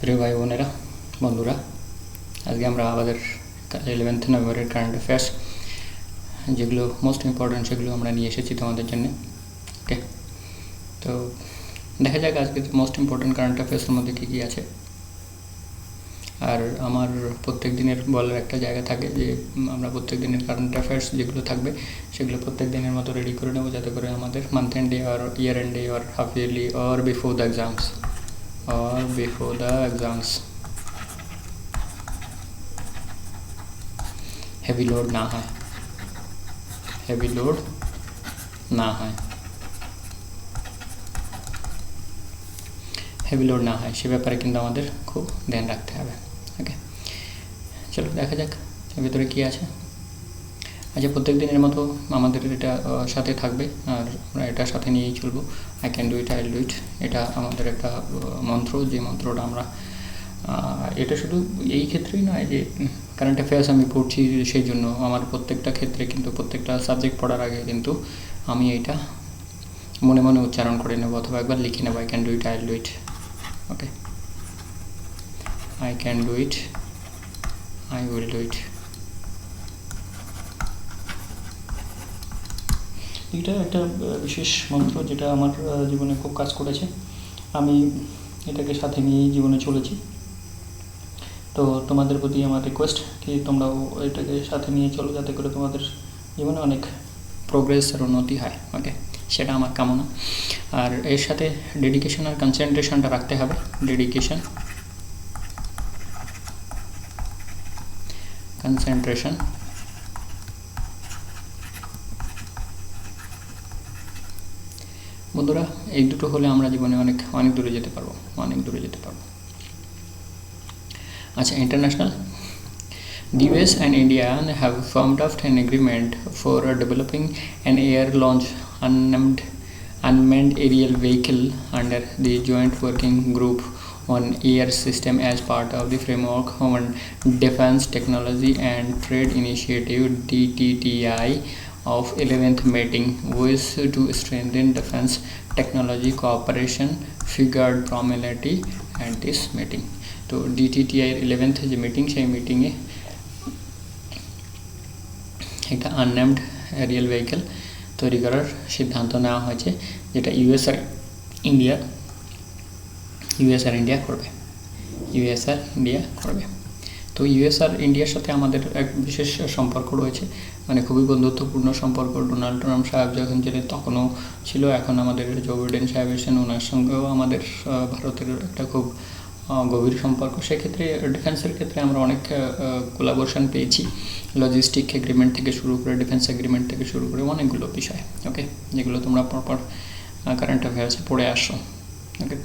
প্রিয় ভাই বোনেরা, বন্ধুরা, আজকে আমরা আমাদের 11th নভেম্বরের কারেন্ট অ্যাফেয়ার্স যেগুলো মোস্ট ইম্পর্ট্যান্ট সেগুলো আমরা নিয়ে এসেছি তোমাদের জন্য। ওকে, তো দেখা যাক আজকে মোস্ট ইম্পর্ট্যান্ট কারেন্ট অ্যাফেয়ার্সের মধ্যে কী কী আছে। আর আমার প্রত্যেক দিনের বলার একটা জায়গা থাকে যে আমরা প্রত্যেক দিনের কারেন্ট অ্যাফেয়ার্স যেগুলো থাকবে সেগুলো প্রত্যেক দিনের মতো রেডি করে নেবো, যাতে করে আমাদের মান্থ এন্ড ডে আর ইয়ার এন্ড ডে আর হাফ ইয়ারলি আর before the exams heavy load না হয় সে ব্যাপারে কিন্তু আমাদের খুব ধ্যান রাখতে হবে। ওকে, চলো দেখা যাক এর ভিতরে কী আছে। আচ্ছা, প্রত্যেক দিনের মতো আমাদের এটা সাথে থাকবে আর আমরা এটা সাথে নিয়েই চলবো। I can do it, I will do it, এটা আমাদের একটা মন্ত্র, যে মন্ত্রটা আমরা এটা শুধু এই ক্ষেত্রেই নয় যে কারেন্ট অ্যাফেয়ার্স আমি পড়ছি সেই জন্য, আমার প্রত্যেকটা ক্ষেত্রে কিন্তু প্রত্যেকটা সাবজেক্ট পড়ার আগে কিন্তু আমি এইটা মনে মনে উচ্চারণ করে নেব অথবা একবার লিখে নেব। I can do it, I will do it. Okay, I can do it, I will do it. এটা একটা বিশেষ মন্ত্র যেটা আমার জীবনে খুব কাজ করেছে। আমি এটাকে সাথে নিয়েই জীবনে চলেছি। তো তোমাদের প্রতি আমার রিকোয়েস্ট কি তোমরাও এটাকে সাথে নিয়ে চলো, যাতে করে তোমাদের জীবনে অনেক প্রোগ্রেস আর উন্নতি হয়। ওকে, সেটা আমার কামনা। আর এর সাথে ডেডিকেশন আর কনসেন্ট্রেশনটা রাখতে হবে। কনসেন্ট্রেশন বন্ধুরা, এই দুটো হলে আমরা জীবনে অনেক দূরে যেতে পারবো। আচ্ছা, international, the US and India have firmed up an agreement for developing an air-launched unmanned aerial vehicle under the Joint Working Group on Air System as part of the Framework on Defense Technology and Trade Initiative DTTI of 11th meeting, ways to strengthen defense technology cooperation figured prominently at this meeting. তো DTTI 11th যে meeting, সেই মিটিংয়ে একটা unnamed Arial vehicle তৈরি করার সিদ্ধান্ত নেওয়া হয়েছে, যেটা ইউএস আর ইন্ডিয়া করবে। তো ইউএস আর ইন্ডিয়ার সাথে আমাদের এক বিশেষ সম্পর্ক রয়েছে, মানে খুবই বন্ধুত্বপূর্ণ সম্পর্ক। ডোনাল্ড ট্রাম্প সাহেব যখন ছিলেন তখনও ছিল, এখন আমাদের জো বাইডেন সাহেব এসেছেন, ওনার সঙ্গেও আমাদের ভারতের একটা খুব গভীর সম্পর্ক। সেক্ষেত্রে ডিফেন্সের ক্ষেত্রে আমরা অনেক কোলাবোরেশন পেয়েছি, লজিস্টিক এগ্রিমেন্ট থেকে শুরু করে ডিফেন্স এগ্রিমেন্ট থেকে শুরু করে অনেকগুলো বিষয়। ওকে, যেগুলো তোমরা পরপর কারেন্ট অ্যাফেয়ার্সে পড়ে আসো। ওকে,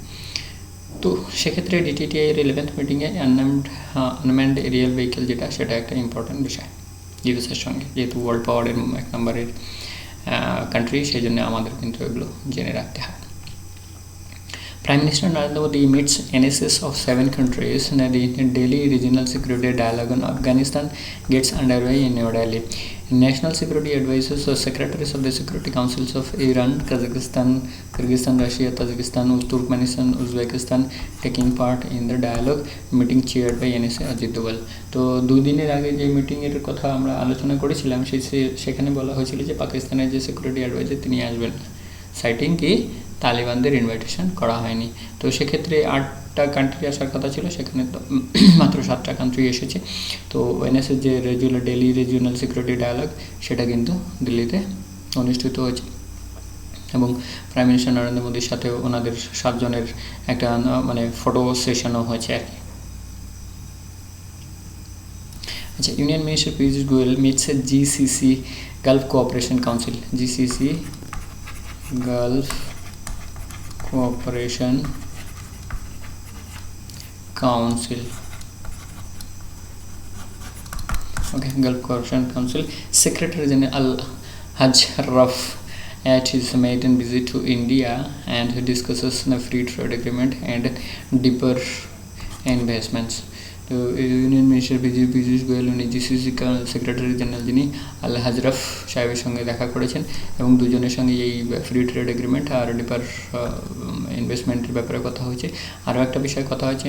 তো সেক্ষেত্রে DTTI এর 11th মিটিংয়ে আনম্যান্ড এরিয়াল ভেহিকেল যেটা, সেটা একটা ইম্পর্ট্যান্ট বিষয় ইউএসের সঙ্গে, যেহেতু ওয়ার্ল্ড পাওয়ারের 1 নম্বরের কান্ট্রি, সেই জন্য আমাদের কিন্তু এগুলো জেনে রাখতে হয়। Prime Minister Narendra Modi meets NSS of 7 countries. The Delhi Regional Security Dialogue on Afghanistan gets underway in New Delhi. National Security Advisors or Secretaries of the Security Councils of Iran, Kazakhstan, Russia, Tajikistan, Turkmenistan, Uzbekistan taking part in the dialogue. Meeting chaired by NSA Ajit Doval. তো 2 দিনের আগে যে মিটিংয়ের কথা আমরা আলোচনা করেছিলাম, সেখানে বলা হয়েছিল যে পাকিস্তানের যে সিকিউরিটি অ্যাডভাইজার তিনি আসবেন, সাইটিং কি তালিবানদের ইনভাইটেশন করা হয়নি। তো সেক্ষেত্রে 8টা কান্ট্রি আসার কথা ছিল, সেখানে তো মাত্র 7টা কান্ট্রি এসেছে। তো এনএসএর যে ডেলি রিজিওনাল সিকিউরিটি ডায়ালগ, সেটা কিন্তু দিল্লিতে অনুষ্ঠিত হয়েছে এবং প্রাইম মিনিস্টার নরেন্দ্র মোদীর সাথে ওনাদের 7 জনের একটা ফটো সেশনও হয়েছে আর কি। আচ্ছা, union minister Piyush Goyal meets GCC Gulf Cooperation Council. GCC Gulf Cooperation Council. Okay, Gulf Cooperation Council Secretary General Haj Raf at his maiden visit to India and discusses the free trade agreement and deeper investments. তো union minister Piyush Goyal উনি GCC secretary general যিনি আল হাজরাফ সাহেবের সঙ্গে দেখা করেছেন এবং দুজনের সঙ্গে এই ফ্রি ট্রেড এগ্রিমেন্ট আর ডিপার ইনভেস্টমেন্টের ব্যাপারে কথা হয়েছে। আরও একটা বিষয় কথা হয়েছে,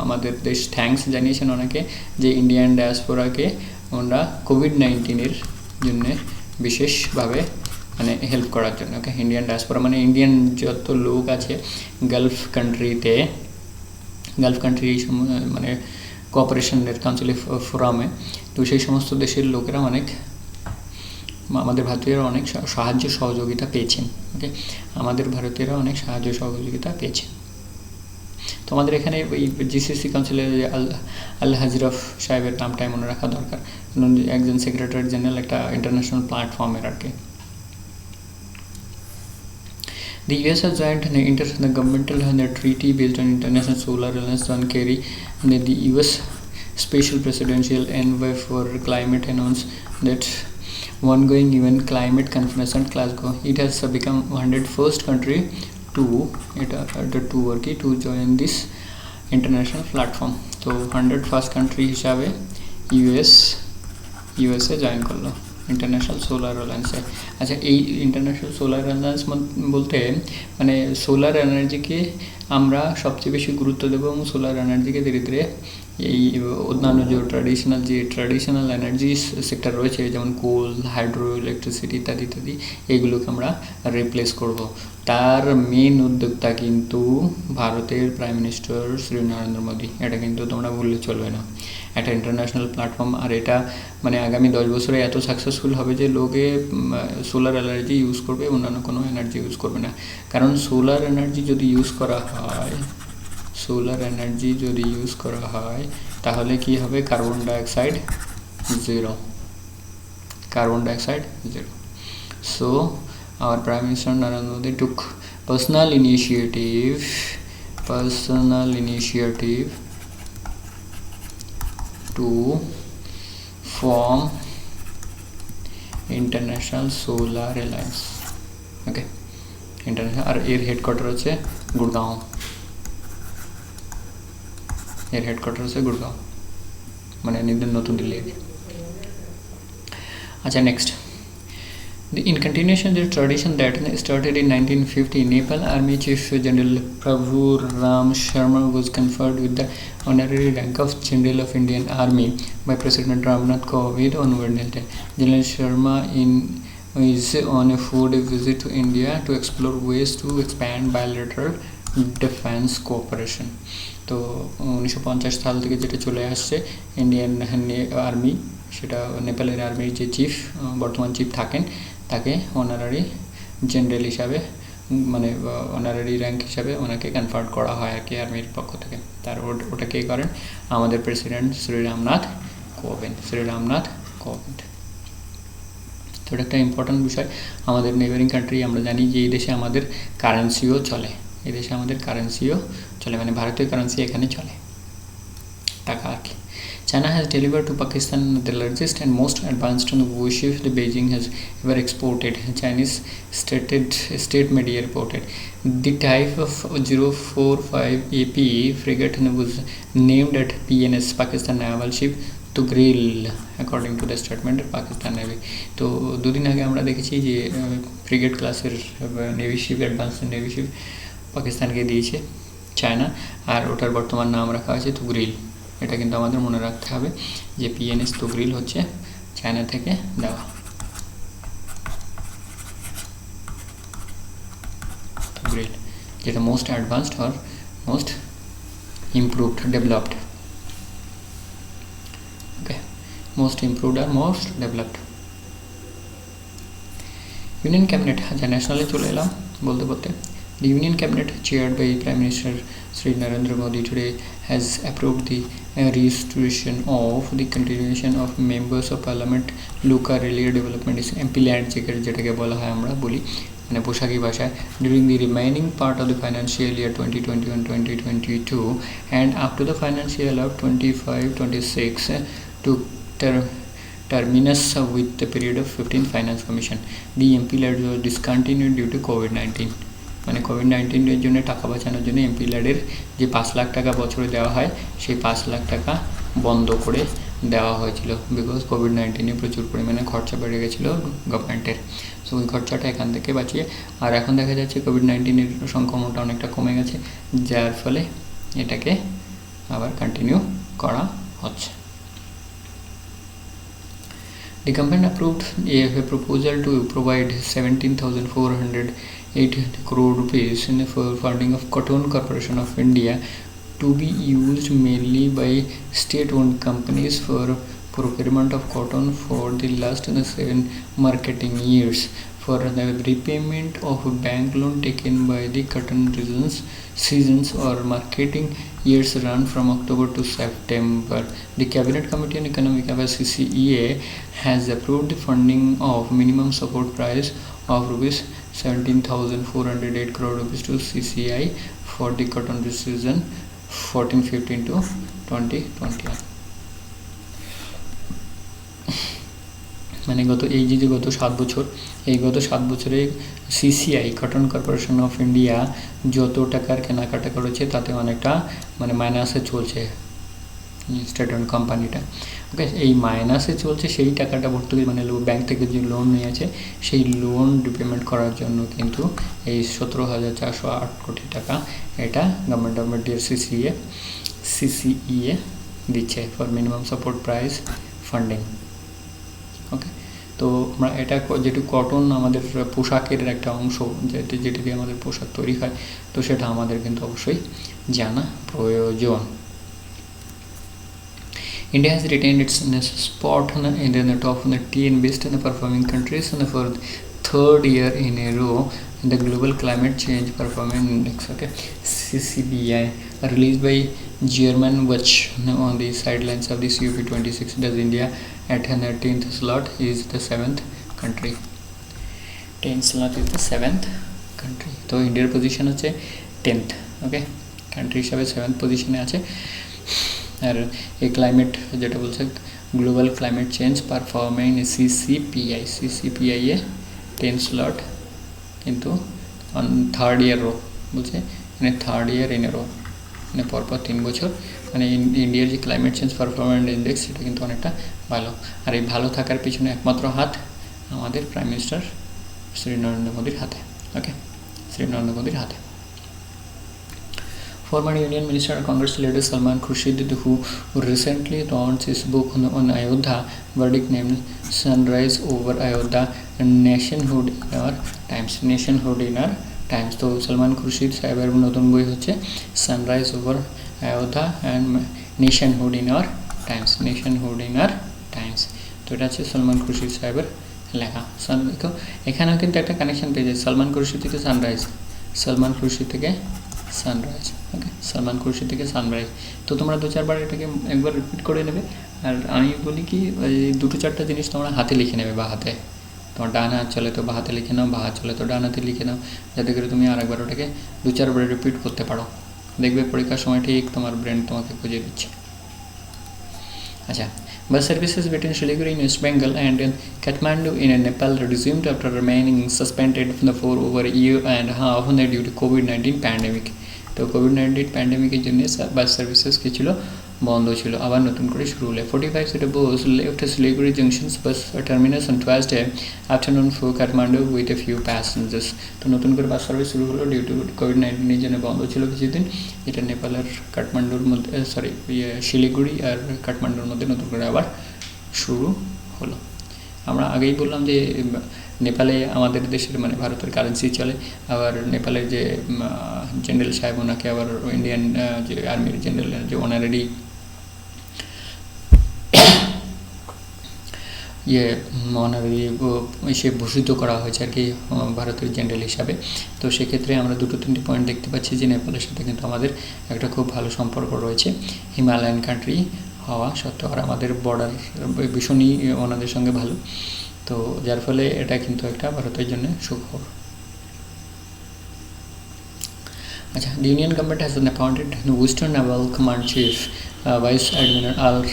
আমাদের দেশ থ্যাঙ্কস জানিয়েছেন অনেকে যে ইন্ডিয়ান ডায়াসপোরাকে ওনারা কোভিড-19 জন্য বিশেষভাবে মানে হেল্প করার জন্য। ওকে, ইন্ডিয়ান ডায়াসপোরা মানে ইন্ডিয়ান যত লোক আছে গালফ কান্ট্রি এই মানে কোঅপারেশনের কাউন্সিল ফোরামে, তো সেই সমস্ত দেশের লোকেরা আমাদের ভারতীয়রা অনেক সাহায্য সহযোগিতা পেয়েছেন। ওকে, আমাদের ভারতীয়রা অনেক সাহায্য সহযোগিতা পেয়েছেন। তো আমাদের এখানে ওই জিসিসি কাউন্সিলের আল হাজরাফ সাহেবের নামটাই মনে রাখা দরকার, একজন সেক্রেটারি জেনারেল একটা ইন্টারন্যাশনাল প্ল্যাটফর্মের আর কি। The US has joined an intergovernmental treaty based on International Solar Alliance. John Kerry, the US Special Presidential Envoy for Climate, announced that ongoing event climate conference at Glasgow. It has become 101st country to join this international platform. So 101st country হিসাবে USA join করলো international solar অ্যালায়েন্সে। আচ্ছা, এই international solar alliance বলতে মানে solar এনার্জিকে আমরা সবচেয়ে বেশি গুরুত্ব দেবো এবং সোলার এনার্জিকে ধীরে ধীরে এই অন্যান্য যে ট্র্যাডিশনাল এনার্জি সেক্টর রয়েছে যেমন কোল, হাইড্রো ইলেকট্রিসিটি ইত্যাদি এইগুলোকে আমরা রিপ্লেস করব। তার মেন উদ্যোক্তা কিন্তু ভারতের প্রাইম মিনিস্টার শ্রী নরেন্দ্র মোদী। এটা কিন্তু তোমরা ভুললে চলবে না, একটা ইন্টারন্যাশনাল প্ল্যাটফর্ম। আর এটা মানে আগামী 10 বছরে এত সাকসেসফুল হবে যে লোকে সোলার এনার্জি ইউজ করবে, অন্যান্য কোনো এনার্জি ইউজ করবে না। কারণ সোলার এনার্জি যদি ইউজ করা হয় তাহলে কি হবে, carbon dioxide zero. So our Prime Minister Narendra Modi took personal initiative to form International Solar Alliance. Okay, international আর এর হেডকোয়ার্টার হচ্ছে গুড়গাঁও। মানে নতুন দিল্লি। আচ্ছা, next, in continuation of the tradition that started in 1950, Nepal Army Chief General Prabhu Ram Sharma was conferred with the honorary rank of General of Indian Army by President Ramnath Kovind on Wednesday. General Sharma is on a 4-day visit to India to explore ways to expand bilateral defense cooperation. তো 1950 সাল থেকে যেটা চলে আসছে Indian army, সেটা নেপালের আর্মির যে বর্তমান চিফ থাকেন তাকে অনারারি জেনারেল হিসাবে মানে অনারারি র্যাঙ্ক হিসাবে ওনাকে কনফার্ট করা হয় আর কি আর্মির পক্ষ থেকে। তার ওটা কে করেন, আমাদের প্রেসিডেন্ট শ্রী রামনাথ কোবিন্দ। তো এটা একটা ইম্পর্ট্যান্ট বিষয়। আমাদের নেবারিং কান্ট্রি, আমরা জানি যে এই দেশে আমাদের কারেন্সিও চলে, মানে ভারতীয় কারেন্সি এখানে চলে, টাকা আর কি। China has delivered to Pakistan the largest and most advanced warship the Beijing has ever exported. Chinese state media reported the type of 045 AP frigate was named at PNS Pakistan naval ship Tugril, according to the statement of Pakistan Navy. তো দুদিন আগে আমরা দেখেছি যে frigate ক্লাসের navy sheep, advance navy sheep পাকিস্তানকে দিয়েছে China, আর ওটার বর্তমান নাম রাখা হয়েছে তুগরিল। এটা কিন্তু আমাদের মনে রাখতে হবে যে পিএনএস তুগরিল হচ্ছে চায়না থেকে দেওয়া। তুগরিল যেটা মোস্ট অ্যাডভান্সড আর মোস্ট ইমপ্রুভড ডেভেলপড। ওকে, মোস্ট ইমপ্রুভড আর মোস্ট ডেভেলপড। ইউনিয়ন ক্যাবিনেট, আচ্ছা ন্যাশনালে চলে এলাম বলতে The Union Cabinet, chaired by Prime Minister Sri Narendra Modi, today has approved the restoration of the continuation of members of Parliament Luka Relia Development is MP Land যেটাকে বলা হয় আমরা বলি মানে পোশাকি ভাষায় during the remaining part of the financial year 2021-2022 and up to the financial of 25-26 to terminus with the period of 15th Finance Commission. The MP Land was discontinued due to COVID-19. মানে COVID-19 জন্য টাকা বাঁচানোর জন্য MP ল্যাডের যে 5 লাখ টাকা বছরে দেওয়া হয় সেই 5 লাখ টাকা বন্ধ করে দেওয়া হয়েছিল, বিকজ কোভিড-19 প্রচুর পরিমাণে খরচা বেড়ে গেছিলো গভর্নমেন্টের। সো ওই খরচাটা এখান থেকে বাঁচিয়ে, আর এখন দেখা যাচ্ছে কোভিড-19 সংক্রমণটা অনেকটা কমে গেছে, যার ফলে এটাকে আবার কন্টিনিউ করা হচ্ছে। The government approved a proposal to provide 17,408 crore rupees in the funding of Cotton Corporation of India to be used mainly by state-owned companies for procurement of cotton for the last 7 marketing years for the repayment of bank loan taken by the cotton seasons or marketing years run from October to September. The Cabinet Committee on Economic Affairs (CCEA) has approved the funding of minimum support price of rupees 17,408 crore rupees to CCI for the cotton season 14-15 to 2021. মানে গত 7 বছর, এই গত 7 বছরে CCI cotton corporation of India যত টাকার কেনাকাটা করেছে তাতে অনেকটা মানে মাইনাসে চলছে স্টেট ওন কোম্পানিটা। ওকে, এই মাইনাসে চলছে, সেই টাকাটা ভর্তুকি মানে ব্যাংক থেকে যে লোন নিয়েছে সেই লোন রিপেমেন্ট করার জন্য কিন্তু এই 17,408 কোটি টাকা এটা গভর্নমেন্ট অফ ইন্ডিয়ার সিসিইএ দিচ্ছে for minimum support price funding. Okay, তো আমরা এটা যেটুকু কটন আমাদের পোশাকের একটা অংশ, যেটি দিয়ে আমাদের পোশাক তৈরি হয়, তো সেটা আমাদের কিন্তু অবশ্যই জানা প্রয়োজন। India has retained its spot in the top 10 best performing countries for the third year in a row in the Global Climate Change Performance Index. Okay, CCBI released by German Watch on the sidelines of the COP26. Does India at 10th slot is the 7th country. 10th slot is the 7th country. তো ইন্ডিয়ার position হচ্ছে 10th। ওকে, country হিসাবে 7th পজিশনে আছে। আর এই climate যেটা বলছে global climate change performance CCPI এ 10 স্লট, কিন্তু অন থার্ড ইয়ার রো বলছে, মানে third year in a row, মানে পরপর 3 বছর মানে ইন্ডিয়ার যে ক্লাইমেট চেঞ্জ পারফরমেন্স ইন্ডেক্স সেটা কিন্তু অনেকটা ভালো। আর এই ভালো থাকার পিছনে একমাত্র হাত আমাদের প্রাইম মিনিস্টার শ্রী নরেন্দ্র মোদীর হাতে। ওকে, শ্রী নরেন্দ্র মোদীর হাতে। Former Union Minister and Congress leader Salman Khurshid, who recently launched his book on Ayodhya verdict named Sunrise Over Ayodhya Nationhood in Our Times. তো সালমান খুরশিদ সাহেবের নতুন বই হচ্ছে sunrise over Ayodhya and nationhood in our Times. তো এটা হচ্ছে সালমান খুরশিদ সাহেবের লেখা। তো এখানেও কিন্তু একটা কানেকশন পেয়েছে, সালমান খুরশিদ থেকে সানরাইজ, সালমান খুরশিদ থেকে সানরাইজ। ওকে, সালমান খুরশিদ থেকে সানরাইজ। তো তোমরা 2-4 বার এটাকে একবার রিপিট করে নেবে। আর আমি বলি কি, ওই 2-4টা জিনিস তোমরা হাতে লিখে নেবে, বা হাতে, তোমার ডান হাত চলে তো বা হাতে লিখে নাও, বা হাত চলে তো ডান হাতে লিখে নাও, যাতে করে তুমি আরেকবার ওটাকে 2-4 বার রিপিট করতে পারো। দেখবে পরীক্ষার সময় ঠিক তোমার ব্রেন তোমাকে খুঁজে দিচ্ছে। আচ্ছা, bus services between Siliguri in West Bengal and Kathmandu in Nepal resumed after remaining suspended for over a year and a half due to COVID-19 pandemic. তো কোভিড-19 প্যান্ডেমিকের জন্য বাস সার্ভিসেস কি ছিল, বন্ধ ছিল, আবার নতুন করে শুরু হলে 45 seater bus left Siliguri Junction's bus terminus on Tuesday afternoon for Kathmandu with a few passengers. তো নতুন করে বাস সার্ভিস শুরু হলো ডিউ টু কোভিড-19 জন্য বন্ধ ছিল কিছুদিন। এটা নেপালের কাঠমান্ডুর মধ্যে শিলিগুড়ি আর কাঠমান্ডুর মধ্যে নতুন করে আবার শুরু হলো। আমরা আগেই বললাম যে নেপালে আমাদের দেশের মানে ভারতের কারেন্সি চলে, আবার নেপালের যে জেনারেল সাহেব ওনাকে আবার ইন্ডিয়ান যে আর্মির জেনারেল যে অনারারি সে ভূষিত করা হয়েছে আর কি ভারতের জেনারেল হিসাবে। তো সেক্ষেত্রে আমরা 2-3টি পয়েন্ট দেখতে পাচ্ছি যে নেপালের সাথে কিন্তু আমাদের একটা খুব ভালো সম্পর্ক রয়েছে, হিমালয়ান কান্ট্রি হওয়া সত্ত্বেও, আর আমাদের বর্ডার ভীষণই ওনাদের সঙ্গে ভালো। তো যার ফলে এটা কিন্তু একটা ভারতের জন্য সুখবর। আচ্ছা, the Union government has appointed the Western Naval Command Chief Vice Admiral R.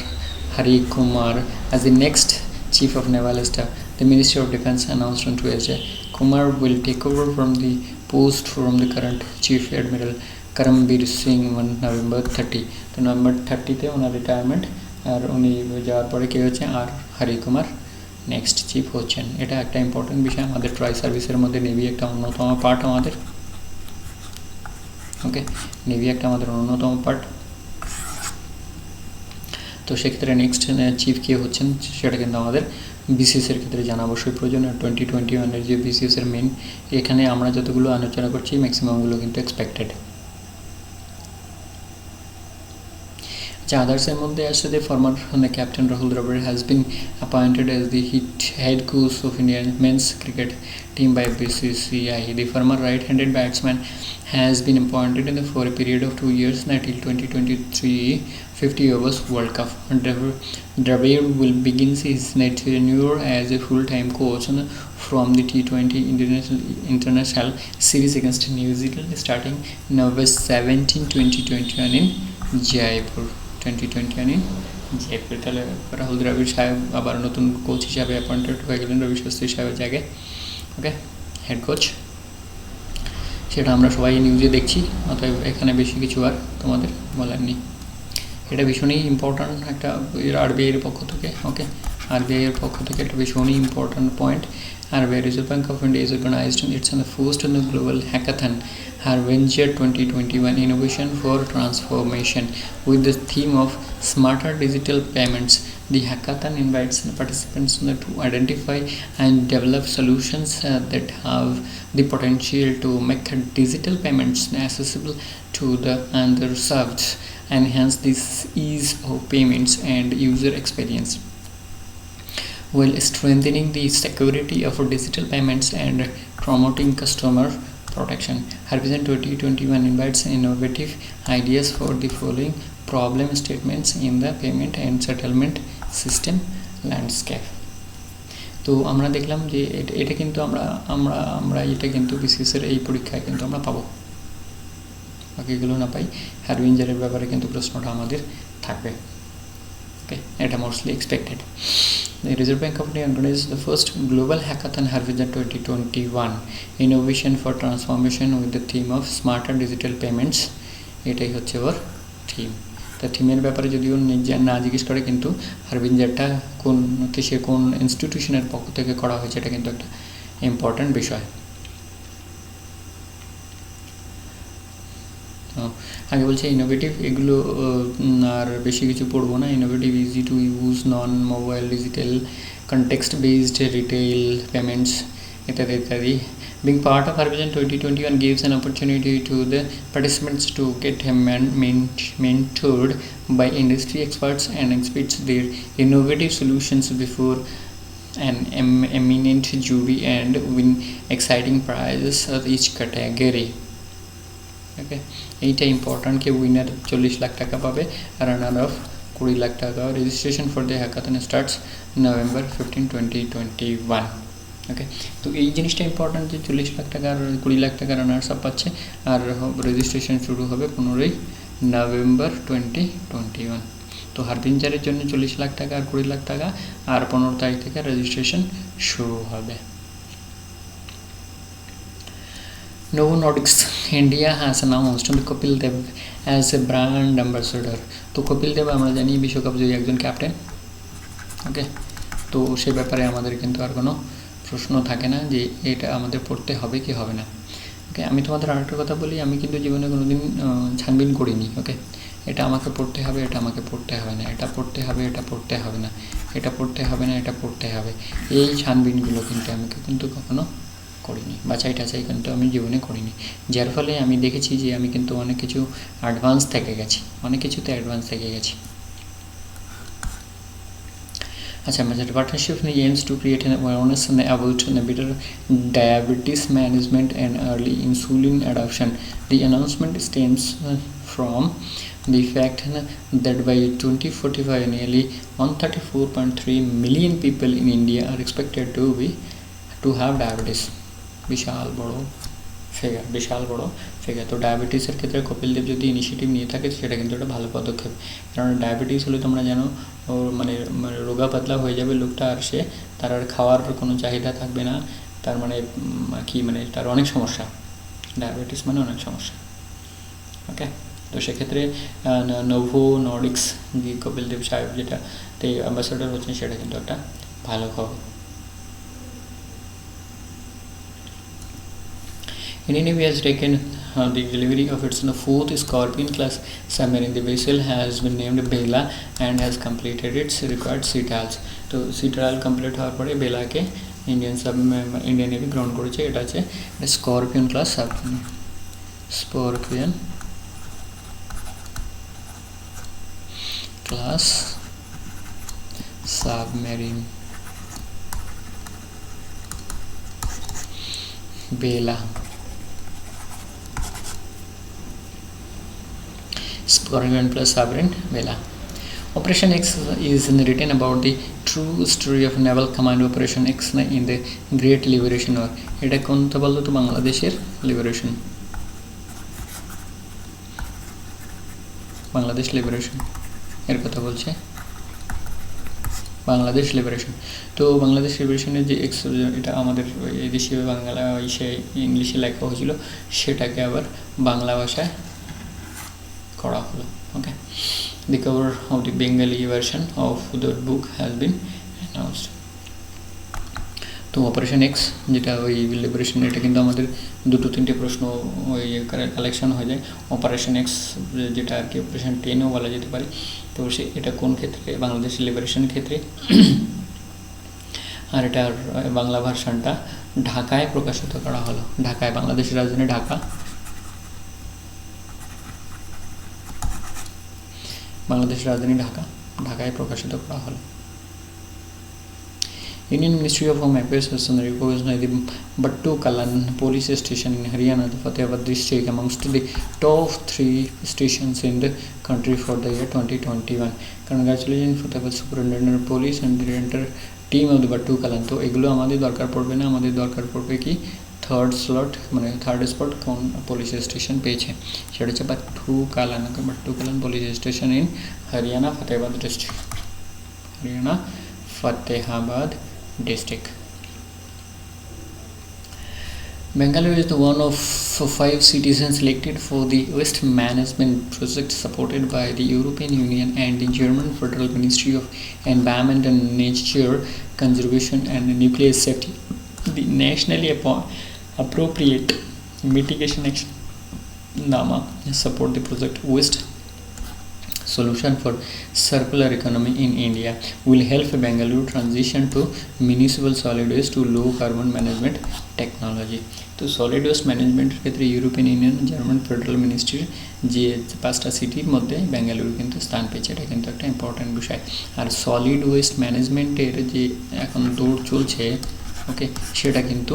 Hari Kumar as the next Chief of Naval Staff. The Ministry of Defence announced on Tuesday. Kumar will take over from the post from the current Chief Admiral Karambir Singh on November 30. তো November 30-তে ওনার retirement আর উনি যাওয়ার পরে কে হচ্ছে আর Hari Kumar next chief হচ্ছেন। এটা একটা important বিষয়, আমাদের ট্রাই সার্ভিসের মধ্যে নেভি একটা অন্যতম পার্ট আমাদের। ওকে, নেভি একটা আমাদের অন্যতম পার্ট। তো সেক্ষেত্রে নেক্সট চিফ কে হচ্ছেন সেটা কিন্তু আমাদের বিসিএসের ক্ষেত্রে জানা অবশ্যই প্রয়োজন। 2021-এর যে বিসিএসের মেন, এখানে আমরা যতগুলো আলোচনা করছি ম্যাক্সিমামগুলো কিন্তু expected. Others among the yesterday former captain Rahul Dravid has been appointed as the head coach of Indian men's cricket team by BCCI. The former right-handed batsman has been appointed for a period of 2 years until 2023 50 overs World Cup. Dravid will begin his tenure as a full-time coach from the T20 international series against New Zealand starting November 17, 2021 in Jaipur. 2021 in Jaipur. তাহলে রাহুল দ্রাবিড় সাহেব আবার নতুন coach হিসাবে appointed হয়ে গেলেন রবি শাস্ত্রী সাহেবের জায়গায়। ওকে, head coach, সেটা আমরা সবাই নিউজে দেখছি, অতএব এখানে বেশি কিছু আর তোমাদের বলার নেই। এটা ভীষণই ইম্পর্ট্যান্ট একটা আরবিআইয়ের পক্ষ থেকে। ওকে, আরবিআইয়ের পক্ষ থেকে একটা ভীষণই important point. RBI Reserve Bank of India is organized its first global hackathon Harbinger 2021 Innovation for Transformation with the theme of Smarter Digital Payments. The hackathon invites participants to identify and develop solutions that have the potential to make digital payments accessible to the underserved, enhance the ease of payments and user experience, while strengthening the security of digital payments and promoting customer protection. Harbinger 2021 invites innovative ideas for the following problem statements in the payment and settlement system landscape. তো আমরা দেখলাম যে এটা কিন্তু আমরা এটা কিন্তু বিসিএসের এই পরীক্ষায় কিন্তু আমরা পাবো, বাকিগুলো না পাই। হারবিঞ্জারের ব্যাপারে কিন্তু প্রশ্নটা আমাদের থাকবে। ওকে, এটা mostly expected. The Reserve Bank of India organized the first global hackathon Harbinger 2021 Innovation for Transformation with the theme of Smarter Digital Payments. এটাই হচ্ছে ওর থিম। তা থিমের ব্যাপারে যদিও না জিজ্ঞেস করে, কিন্তু হারবিঞ্জারটা কোন ইনস্টিটিউশনের পক্ষ থেকে করা হয়েছে এটা কিন্তু একটা ইম্পর্ট্যান্ট বিষয়। আগে বলছে ইনোভেটিভ, এগুলো আর বেশি কিছু পড়বো না। Innovative, easy to use, non mobile, digital, context based retail payments ইত্যাদি ইত্যাদি। Being part of Harbinger 2021 gives an opportunity to the participants to get mentored by industry experts and exhibit their innovative solutions before an eminent jury and win exciting prizes of each category. ওকে, এইটা important. কে winner 40 lakh টাকা পাবে, রানার of 20 lakh টাকা। Registration for the hackathon starts November 15, 2021। ওকে, তো এই জিনিসটা important যে 40 লাখ টাকা আর 20 লাখ টাকা রানার্স আপ পাচ্ছে, আর রেজিস্ট্রেশন শুরু হবে 15 নভেম্বর 2021। তো হারবিঞ্জারের জন্য 40 লাখ টাকা আর 20 লাখ টাকা, আর 15 তারিখ থেকে রেজিস্ট্রেশন শুরু হবে। Novo Nordisk India has announced Kapil Dev as a brand ambassador. তো কপিল দেব আমরা জানি বিশ্বকাপ জয়ী একজন ক্যাপ্টেন। ওকে, তো সে ব্যাপারে আমাদের কিন্তু আর কোনো প্রশ্ন থাকে না যে এটা আমাদের পড়তে হবে কি হবে না। ওকে, আমি তোমাদের আরেকটা কথা বলি, আমি কিন্তু জীবনে কোনো দিন ছানবিন করিনি। ওকে, এটা আমাকে পড়তে হবে, এটা আমাকে পড়তে হবে না, এটা পড়তে হবে, এটা পড়তে হবে না, এটা পড়তে হবে না, এটা পড়তে হবে, এই ছানবিনগুলো কিন্তু আমাকে কিন্তু কখনো করিনি, বাছাই টাছাই কিন্তু আমি জীবনে করিনি। যার ফলে আমি দেখেছি যে আমি কিন্তু অনেক কিছু অ্যাডভান্স থেকে গেছি, অনেক কিছুতে অ্যাডভান্স থেকে গেছি। আচ্ছা, আমাদের partnership aims to create an awareness about better diabetes management and early insulin adoption. The announcement stems from the fact that by 2045 nearly 134.3 million people in India are expected to have diabetes. বিশাল বড় figure. তো ডায়াবেটিসের ক্ষেত্রে কপিল দেব যদি initiative নিয়ে থাকে সেটা কিন্তু একটা ভালো পদক্ষেপ, কারণ ডায়াবেটিস হলে তোমরা জানো মানে রোগা পাতলা হয়ে যাবে লোকটা, আর তার আর খাওয়ার কোনো চাহিদা থাকবে না, তার মানে কি মানে তার অনেক সমস্যা, ডায়াবেটিস মানে অনেক সমস্যা। ওকে, তো সেক্ষেত্রে নোভো নর্ডিক্স যে কপিল দেব সাহেব যেটাতে অ্যাম্বাসেডর হচ্ছেন সেটা কিন্তু একটা ভালো খবর। Indian Navy has taken the delivery of its fourth Scorpion class submarine. The vessel has been named Bela and has completed its required sea trials. তো sea trial complete হওয়ার পরে বেলাকে ইন্ডিয়ান নেভি গ্রহণ করেছে। এটা হচ্ছে scorpion class submarine. Scorpion class submarine বেলা। Scorpion plus submarine Bela. Operation X is written about the true story of Naval Command Operation X in the Great Liberation War. এটা কোনটা বলতো তো বাংলাদেশের লিবারেশন, বাংলাদেশ লিবারেশন এর কথা বলছে, বাংলাদেশ লিবারেশন। তো বাংলাদেশ লিবারেশনের যে এক্স, এটা আমাদের এই দেশীয় বাংলা ইংলিশে লেখা হয়েছিল, সেটাকে আবার বাংলা ভাষায় করা হলো। ওকে, the cover of the Bengali version of the book has been announced. তো অপারেশন এক্স যেটা ওই লিবারেশন, এটা কিন্তু আমাদের 2-3টে প্রশ্ন ওই কালেকশন হয়ে যায়। অপারেশন এক্স যেটা আর কি অপারেশন 10ও বলা যেতে পারে। তো এটা কোন ক্ষেত্রে? বাংলাদেশের লিবারেশনের ক্ষেত্রে। আর এটার বাংলা ভার্সনটা ঢাকায় প্রকাশিত করা হলো। ঢাকায়, বাংলাদেশের রাজধানী ঢাকা, বাংলাদেশের রাজধানী ঢাকায় প্রকাশিত করা হলো। Indian Ministry of Home Affairs has recognized the Battu Kalan police station in Haryana, the Fatehpur district, amongst the top 3 stations in the country for the year 2021. Congratulations Fatehpur Superintendent of Police and the entire team of the Battu Kalan. তো এগুলো আমাদের দরকার পড়বে না, আমাদের দরকার পড়বে কি থার্ড স্লট, মানে থার্ড স্পট কোন পুলিশ স্টেশন পেয়েছে, সেটা হচ্ছে Battu Kalan. Battu Kalan police station in Haryana Fatehabad district, Haryana Fatehabad district. Bangalore is the one of 5 cities selected for the waste management project supported by the European Union and the German Federal Ministry of Environment and Nature Conservation and Nuclear Safety. The nationally appropriate mitigation action NAMA support the project Waste Solution for Circular Economy in India will help Bangalore transition to municipal solid waste to low carbon management technology. তো solid waste ম্যানেজমেন্টের ক্ষেত্রে European union, German federal মিনিস্ট্রির যে 5টা সিটির মধ্যে বেঙ্গালুরু কিন্তু স্থান পেয়েছে। এটা কিন্তু একটা ইম্পর্ট্যান্ট বিষয়। আর সলিড ওয়েস্ট ম্যানেজমেন্টের যে এখন দৌড় চলছে, ওকে, সেটা কিন্তু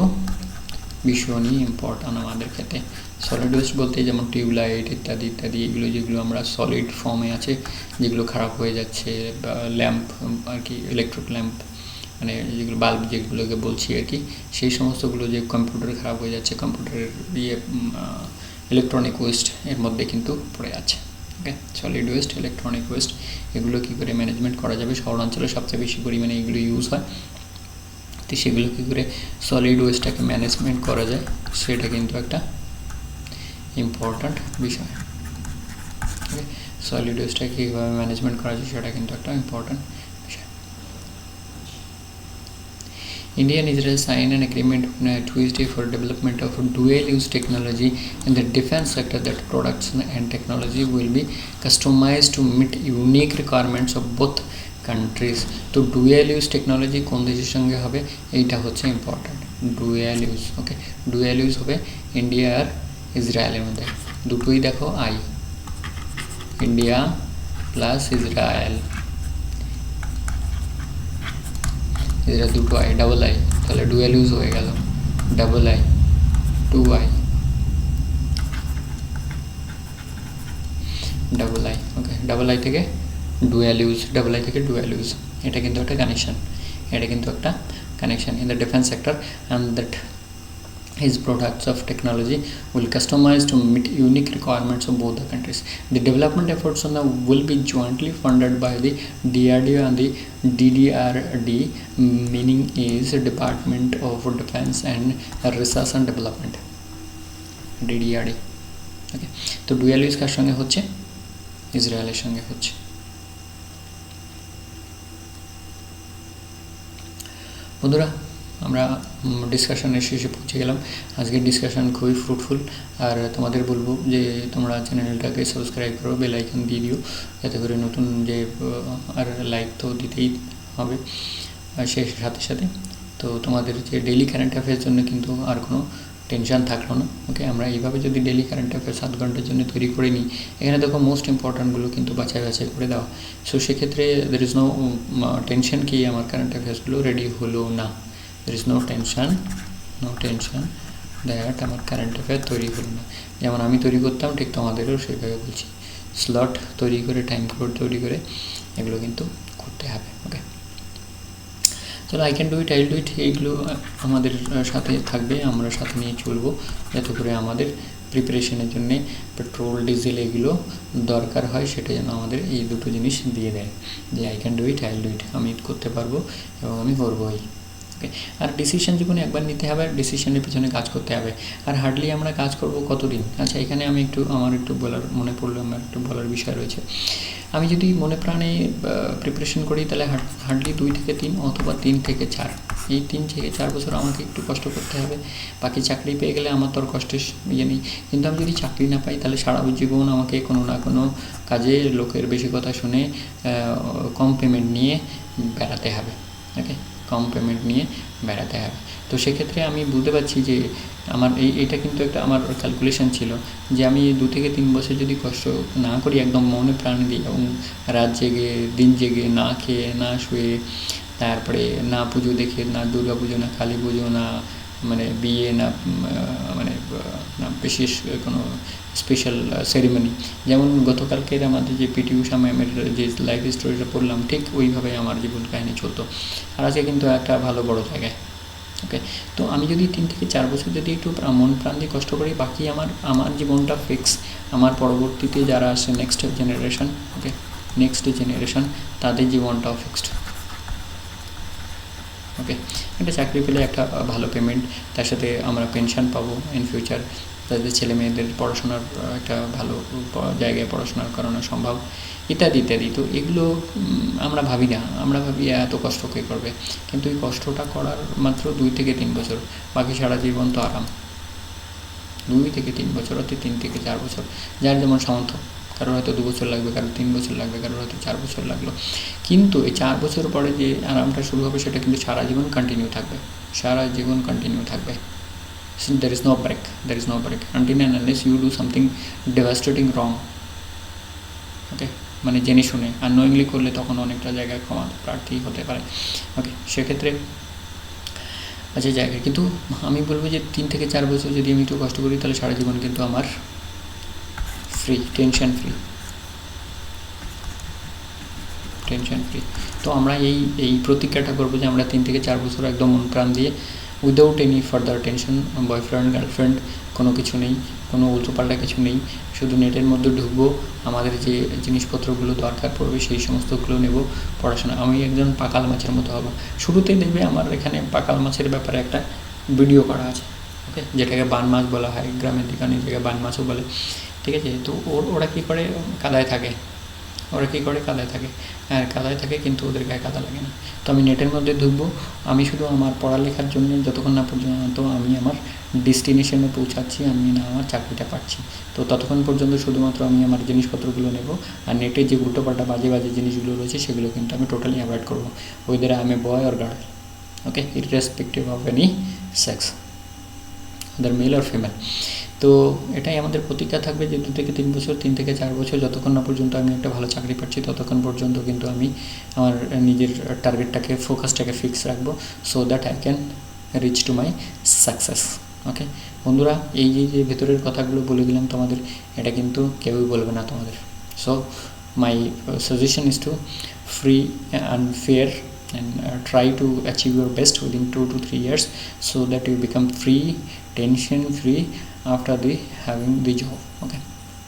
ভীষণই ইম্পর্ট্যান্ট আমাদের ক্ষেত্রে। সলিড ওয়েস্ট বলতে যেমন টিউবলাইট ইত্যাদি ইত্যাদি, এগুলো যেগুলো আমরা সলিড ফর্মে আছে, যেগুলো খারাপ হয়ে যাচ্ছে, বা ল্যাম্প আর কি, ইলেকট্রিক ল্যাম্প, মানে যেগুলো বাল্ব যেগুলোকে বলছি আর কি, সেই সমস্তগুলো যে কম্পিউটার খারাপ হয়ে যাচ্ছে, কম্পিউটারের ইলেকট্রনিক ওয়েস্ট এর মধ্যে কিন্তু পড়ে আছে। ওকে, সলিড ওয়েস্ট, ইলেকট্রনিক ওয়েস্ট, এগুলো কী করে ম্যানেজমেন্ট করা যাবে? শহরাঞ্চলে সবচেয়ে বেশি পরিমাণে এগুলো ইউজ হয়। তো সেগুলো কী করে সলিড ওয়েস্টটাকে ম্যানেজমেন্ট করা যায়, সেটা কিন্তু একটা ইম্পর্ট্যান্ট বিষয়। ওকে, সলিড ওয়েস্টটাকে কীভাবে ম্যানেজমেন্ট করা যায়, সেটা কিন্তু একটা ইম্পর্ট্যান্ট বিষয়। India and Israel signed an agreement on Tuesday for development of dual-use technology in the defense sector. That products and technology will be customized to meet unique requirements of both countries. তো dual use technology কোন দেশের সঙ্গে হবে, এইটা হচ্ছে important. Dual use, ওকে, dual use হবে India আর ইসরায়েলের মধ্যে। দুটোই দেখো আই, ইন্ডিয়া প্লাস ইসরায়েল, এরা দুটো আই, ডাবল আই, তাহলে ডুয়াল ইউজ হয়ে গেল। Double I, 2i, double I, okay, double I থেকে ডুয়াল ইউজ, ডাবল আই থেকে ডুয়াল ইউজ, এটা কিন্তু একটা কানেকশন, এটা কিন্তু একটা connection in the defence sector, and that his products of technology will customize to meet unique requirements of both the countries. The development efforts will be jointly funded by the DRDO and the DDRD, meaning is Department of Defense and Research and Development, DDRD, ওকে, তো dual use কার সঙ্গে হচ্ছে, ইসরায়েলের সঙ্গে হচ্ছে। বন্ধুরা, আমরা ডিসকাশনের শেষে পৌঁছে গেলাম। আজকের ডিসকাশন খুবই ফ্রুটফুল, আর তোমাদের বলবো যে তোমরা চ্যানেলটাকে সাবস্ক্রাইব করো, বেল আইকন দিয়ে দিও, যাতে করে নতুন যে আর লাইক তো দিতেই হবে সেই সাথে সাথে। তো তোমাদের যে ডেইলি কারেন্ট অ্যাফেয়ার্স জন্য কিন্তু আর কোনো টেনশান থাকলো না। ওকে, আমরা এইভাবে যদি ডেইলি কারেন্ট অ্যাফেয়ার্স 7 ঘন্টার জন্য তৈরি করে নিই, এখানে দেখো মোস্ট ইম্পর্ট্যান্টগুলো কিন্তু বাছাই করে দেওয়া। সো সেক্ষেত্রে দের ইজ নো টেনশন কি আমার কারেন্ট অ্যাফেয়ার্সগুলো রেডি হলো না, there is no tension that আমার কারেন্ট অ্যাফেয়ার তৈরি হলো না। যেমন আমি তৈরি করতাম ঠিক তোমাদেরও সেভাবে বলছি, স্লট তৈরি করে, টাইম কোড তৈরি করে এগুলো কিন্তু করতে হবে। ওকে, চলো, I can do it, I will do it, এইগুলো আমাদের সাথে থাকবে, আমরা সাথে নিয়ে চলবো, যাতে করে আমাদের প্রিপারেশনের জন্যে পেট্রোল, ডিজেল এগুলো দরকার হয়, সেটা যেন আমাদের এই দুটো জিনিস দিয়ে দেয়, যে I can do it, I will do it, আমি করতে পারবো এবং আমি করবোই। ওকে, আর ডিসিশন জীবনে একবার নিতে হবে, আর ডিসিশনের পিছনে কাজ করতে হবে। আর হার্ডলি আমরা কাজ করব কতদিন? আচ্ছা, এখানে আমি আমার একটু বলার মনে পড়লো, আমার একটু বলার বিষয় রয়েছে। আমি যদি মনে প্রাণে প্রিপারেশন করি, তাহলে হার্ডলি 2 থেকে 3 অথবা 3 থেকে 4, এই 3 থেকে 4 বছর আমাকে একটু কষ্ট করতে হবে। বাকি চাকরি পেয়ে গেলে আমার তো আর কষ্টের ইয়ে নেই। কিন্তু আমি যদি চাকরি না পাই, তাহলে সারা জীবন আমাকে কোনো না কোনো কাজে লোকের বেশি কথা শুনে কম পেমেন্ট নিয়ে বেড়াতে হবে। ওকে, কম পেমেন্ট নিয়ে বেড়াতে হবে। তো সেক্ষেত্রে আমি বুঝতে পারছি যে আমার এইটা কিন্তু একটা আমার ক্যালকুলেশন ছিল, যে আমি 2 থেকে 3 বছর যদি কষ্ট না করি, একদম মনে প্রাণ দিই এবং রাত জেগে দিন জেগে না খেয়ে না শুয়ে, তারপরে না পুজো দেখে, না দুর্গা পুজো, না কালী পুজো, না মানে বিয়ে, না মানে না বিশেষ কোনো স্পেশাল সেরিমনি, যেমন গতকালকের আমাদের যে পিটি ঊষা ম্যামের যে লাইফ স্টোরিটা পড়লাম, ঠিক ওইভাবে আমার জীবন কাহিনী চলতো। আর আজকে কিন্তু একটা ভালো বড় জায়গায়। ওকে, তো আমি যদি 3 থেকে 4 বছর যদি একটু মন প্রাণ দিয়ে কষ্ট করি, বাকি আমার জীবনটা ফিক্স। আমার পরবর্তীতে যারা আসে নেক্সট জেনারেশন, ওকে, নেক্সট জেনারেশন, তাদের জীবনটাও ফিক্সড। ওকে, একটা চাকরি পেলে একটা ভালো পেমেন্ট, তার সাথে আমরা পেনশন পাবো ইন ফিউচার, তাদের ছেলে মেয়েদের পড়াশোনার একটা ভালো জায়গায় পড়াশোনা করানো সম্ভব, ইত্যাদি ইত্যাদি। তো এগুলো আমরা ভাবি না, আমরা ভাবি এত কষ্ট কে করবে, কিন্তু এই কষ্টটা করার মাত্র 2 থেকে 3 বছর, বাকি সারা জীবন তো আরাম। 2 থেকে 3 বছর, অর্থাৎ 3 থেকে 4 বছর, যার যেমন সামর্থ্য। কারোর হয়তো 2 বছর লাগবে, কারোর 3 বছর লাগবে, কারোর হয়তো 4 বছর লাগলো। কিন্তু এই 4 বছর পরে যে আরামটা শুরু হবে, সেটা কিন্তু সারা জীবন কন্টিনিউ থাকবে, সারা জীবন কন্টিনিউ থাকবে। There is no break until and unless you do something devastating wrong. ওকে, মানে জেনে শুনে, আননোয়িংলি করলে তখন অনেকটা জায়গায় ক্ষমা প্রার্থী হতে পারে। ওকে, সেক্ষেত্রে আচ্ছা জায়গায় কিন্তু আমি বলবো যে 3 থেকে 4 বছর যদি আমি একটু কষ্ট করি, তাহলে সারা জীবন কিন্তু আমার ফ্রি, টেনশন ফ্রি। তো আমরা এই প্রতিজ্ঞাটা করবো যে আমরা 3 থেকে 4 বছর একদম মন প্রাণ দিয়ে, without any further tension, boyfriend girlfriend কোনো কিছু নেই, কোনো উল্টোপাল্টা কিছু নেই, শুধু নেটের মধ্যে ঢুকবো, আমাদের যে জিনিসপত্রগুলো দরকার পড়বে সেই সমস্তগুলো নেব, পড়াশোনা। আমি একজন পাকাল মাছের মতো হবো। শুরুতেই দেখবে আমার এখানে পাকাল মাছের ব্যাপারে একটা ভিডিও করা আছে, ওকে, যেটাকে বান মাছ বলা হয়, গ্রামের দিকে অনেক জায়গায় বান মাছও বলে, ঠিক আছে। তো ওরা কী করে, কাদায় থাকে, আর কাদায় থাকে, কিন্তু ওদের গায়ে কাদা লাগে না। তো আমি নেটের মধ্যে ঢুকবো, আমি শুধু আমার পড়ালেখার জন্য, যতক্ষণ না পর্যন্ত আমি আমার ডেস্টিনেশনে পৌঁছাচ্ছি, আমি না আমার চাকরিটা পাচ্ছি, তো ততক্ষণ পর্যন্ত শুধুমাত্র আমি আমার জিনিসপত্রগুলো নেব। আর নেটে যে উল্টোপাল্টা বাজে জিনিসগুলো রয়েছে, সেগুলো কিন্তু আমি টোটালি অ্যাভয়েড করবো, weather I M A boy or girl, okay, irrespective of any sex, ওদের মেল আর ফিমেল। তো এটাই আমাদের প্রতিজ্ঞা থাকবে যে 2 থেকে 3 বছর, 3 থেকে 4 বছর, যতক্ষণ না পর্যন্ত আমি একটা ভালো চাকরি পাচ্ছি, ততক্ষণ পর্যন্ত কিন্তু আমি আমার নিজের টার্গেটটাকে, ফোকাসটাকে ফিক্স রাখবো, so that I can reach to my success. Okay বন্ধুরা, এই যে ভেতরের কথাগুলো বলে দিলাম তোমাদের, এটা কিন্তু কেউই বলবে না তোমাদের। So my suggestion is to free and fair and try to achieve your best within 2 to 3 years, so that you become free, tension free after having the job. Okay,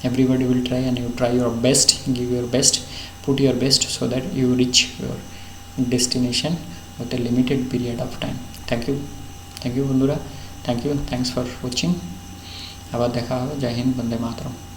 everybody will try, and you try your best, give your best, put your best, so that you reach your destination with a limited period of time. Thank you bondura, thanks for watching, আবার দেখা হবে। জয় হিন্দ, বন্দে মাতরম।